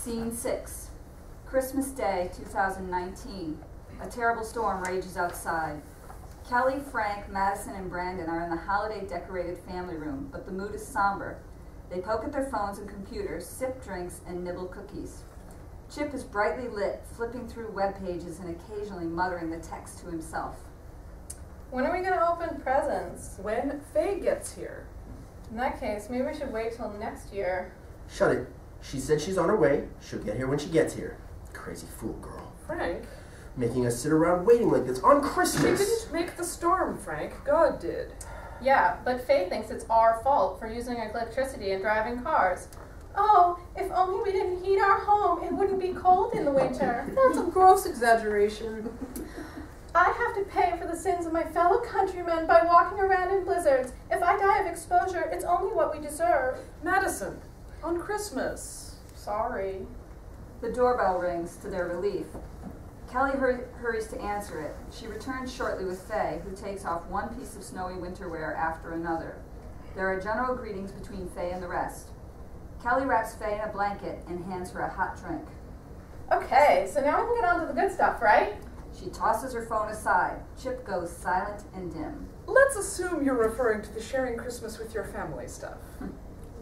Scene 6. Christmas Day, 2019. A terrible storm rages outside. Kelly, Frank, Madison, and Brandon are in the holiday-decorated family room, but the mood is somber. They poke at their phones and computers, sip drinks, and nibble cookies. Chip is brightly lit, flipping through web pages and occasionally muttering the text to himself. When are we going to open presents? When Faye gets here. In that case, maybe we should wait till next year. Shut it. She said she's on her way. She'll get here when she gets here. Crazy fool girl. Frank? Making us sit around waiting like this on Christmas. She didn't make the storm, Frank. God did. Yeah, but Faye thinks it's our fault for using electricity and driving cars. Oh, if only we didn't heat our home, it wouldn't be cold in the winter. That's a gross exaggeration. I have to pay for the sins of my fellow countrymen by walking around in blizzards. If I die of exposure, it's only what we deserve. Madison, on Christmas. Sorry. The doorbell rings, to their relief. Kelly hurries to answer it. She returns shortly with Faye, who takes off one piece of snowy winter wear after another. There are general greetings between Faye and the rest. Kelly wraps Faye in a blanket and hands her a hot drink. Okay, so now we can get on to the good stuff, right? She tosses her phone aside. Chip goes silent and dim. Let's assume you're referring to the sharing Christmas with your family stuff.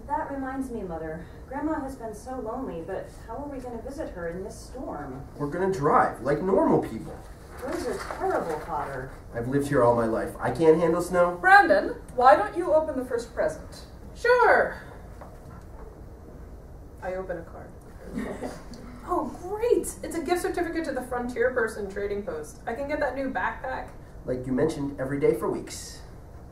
That reminds me, Mother. Grandma has been so lonely, but how are we going to visit her in this storm? We're gonna drive like normal people. Those are terrible, Potter. I've lived here all my life. I can't handle snow. Brandon, why don't you open the first present? Sure. I open a card. Oh, great! It's a gift certificate to the Frontier Person Trading Post. I can get that new backpack. Like you mentioned, every day for weeks.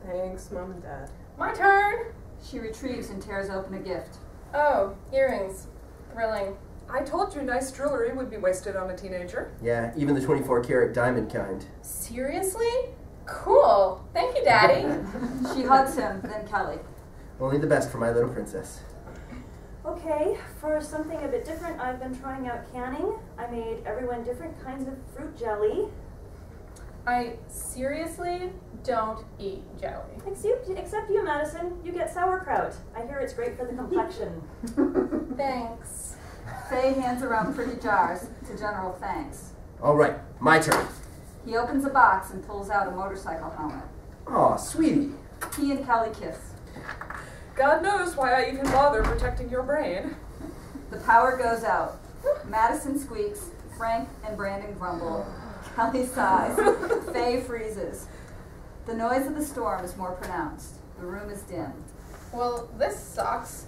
Thanks, Mom and Dad. My turn. She retrieves and tears open a gift. Oh, earrings. Thrilling. I told you nice jewelry would be wasted on a teenager. Yeah, even the 24-karat diamond kind. Seriously? Cool. Thank you, Daddy. She hugs him, then Kelly. Only the best for my little princess. Okay, for something a bit different, I've been trying out canning. I made everyone different kinds of fruit jelly. I seriously don't eat jelly. Except you, Madison. You get sauerkraut. I hear it's great for the complexion. Thanks. Faye hands around pretty jars to General Thanks. All right, my turn. He opens a box and pulls out a motorcycle helmet. Aw, sweetie. He and Kelly kiss. God knows why I even bother protecting your brain. The power goes out. Madison squeaks. Frank and Brandon grumble. Kelly sighs. Faye freezes. The noise of the storm is more pronounced. The room is dim. Well, this sucks.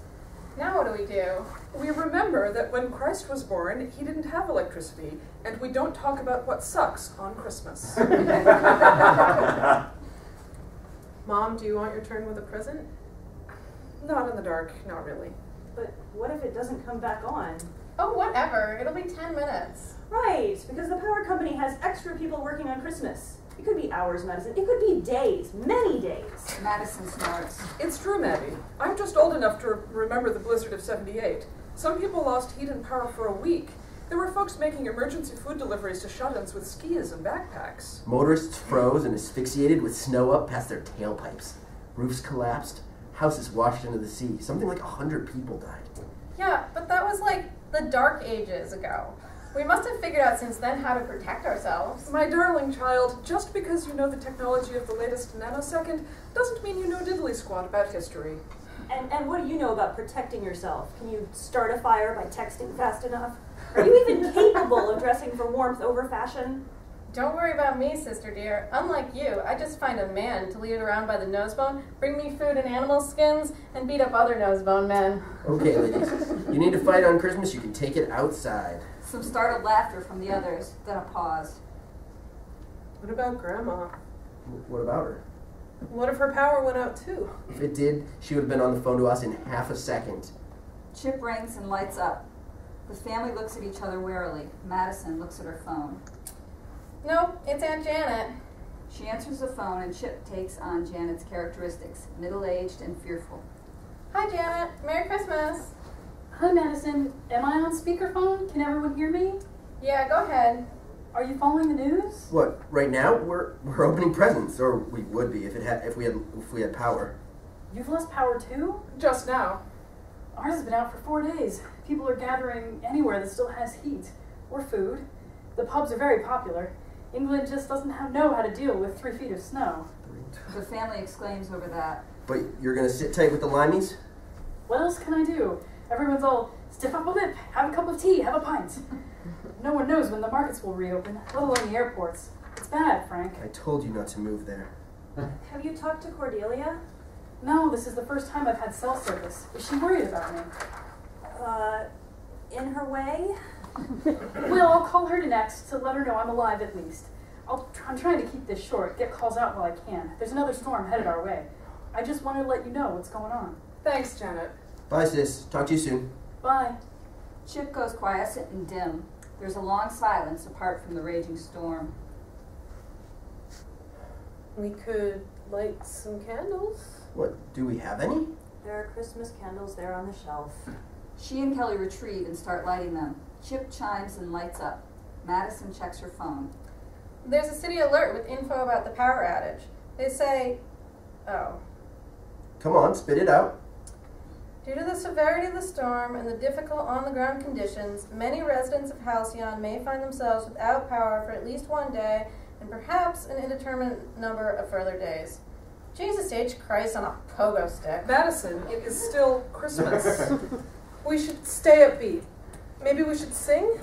Now what do we do? We remember that when Christ was born, he didn't have electricity, and we don't talk about what sucks on Christmas. Mom, do you want your turn with a present? Not in the dark, not really. But what if it doesn't come back on? Oh, whatever. It'll be 10 minutes. Right, because the power company has extra people working on Christmas. It could be hours, Madison. It could be days, many days. Madison snorts. It's true, Maddie. I'm just old enough to remember the blizzard of '78. Some people lost heat and power for a week. There were folks making emergency food deliveries to shut-ins with skis and backpacks. Motorists froze and asphyxiated with snow up past their tailpipes. Roofs collapsed. Houses washed into the sea. Something like 100 people died. Yeah, but that was like the dark ages ago. We must have figured out since then how to protect ourselves. My darling child, just because you know the technology of the latest nanosecond doesn't mean you know diddly squat about history. And what do you know about protecting yourself? Can you start a fire by texting fast enough? Are you even capable of dressing for warmth over fashion? Don't worry about me, sister dear. Unlike you, I just find a man to lead around by the nosebone, bring me food and animal skins, and beat up other nosebone men. Okay, ladies. You need to fight on Christmas, you can take it outside. Some startled laughter from the others, then a pause. What about Grandma? What about her? What if her power went out too? If it did, she would have been on the phone to us in half a second. Chip rings and lights up. The family looks at each other warily. Madison looks at her phone. Nope, it's Aunt Janet. She answers the phone and Chip takes on Janet's characteristics, middle-aged and fearful. Hi, Janet. Merry Christmas. Hi, Madison. Am I on speakerphone? Can everyone hear me? Yeah, go ahead. Are you following the news? What? Right now, we're opening presents, or we would be if we had power. You've lost power too? Just now. Ours has been out for 4 days. People are gathering anywhere that still has heat or food. The pubs are very popular. England just doesn't know how to deal with 3 feet of snow. The family exclaims over that. But you're gonna sit tight with the limeys? What else can I do? Everyone's all, stiff up a lip, have a cup of tea, have a pint. No one knows when the markets will reopen, let alone the airports. It's bad, Frank. I told you not to move there. Have you talked to Cordelia? No, this is the first time I've had cell service. Is she worried about me? In her way? Well, I'll call her next to let her know I'm alive at least. I'm trying to keep this short, get calls out while I can. There's another storm headed our way. I just wanted to let you know what's going on. Thanks, Janet. Bye, sis. Talk to you soon. Bye. Chip goes quiescent and dim. There's a long silence apart from the raging storm. We could light some candles. What, do we have any? There are Christmas candles there on the shelf. She and Kelly retreat and start lighting them. Chip chimes and lights up. Madison checks her phone. There's a city alert with info about the power outage. They say, Come on, spit it out. due to the severity of the storm and the difficult on-the-ground conditions, many residents of Halcyon may find themselves without power for at least 1 day and perhaps an indeterminate number of further days. Jesus H. Christ on a pogo stick. Madison, it is still Christmas. We should stay upbeat. Maybe we should sing?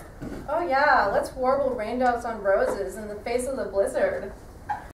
Oh yeah, let's warble raindrops on roses in the face of the blizzard.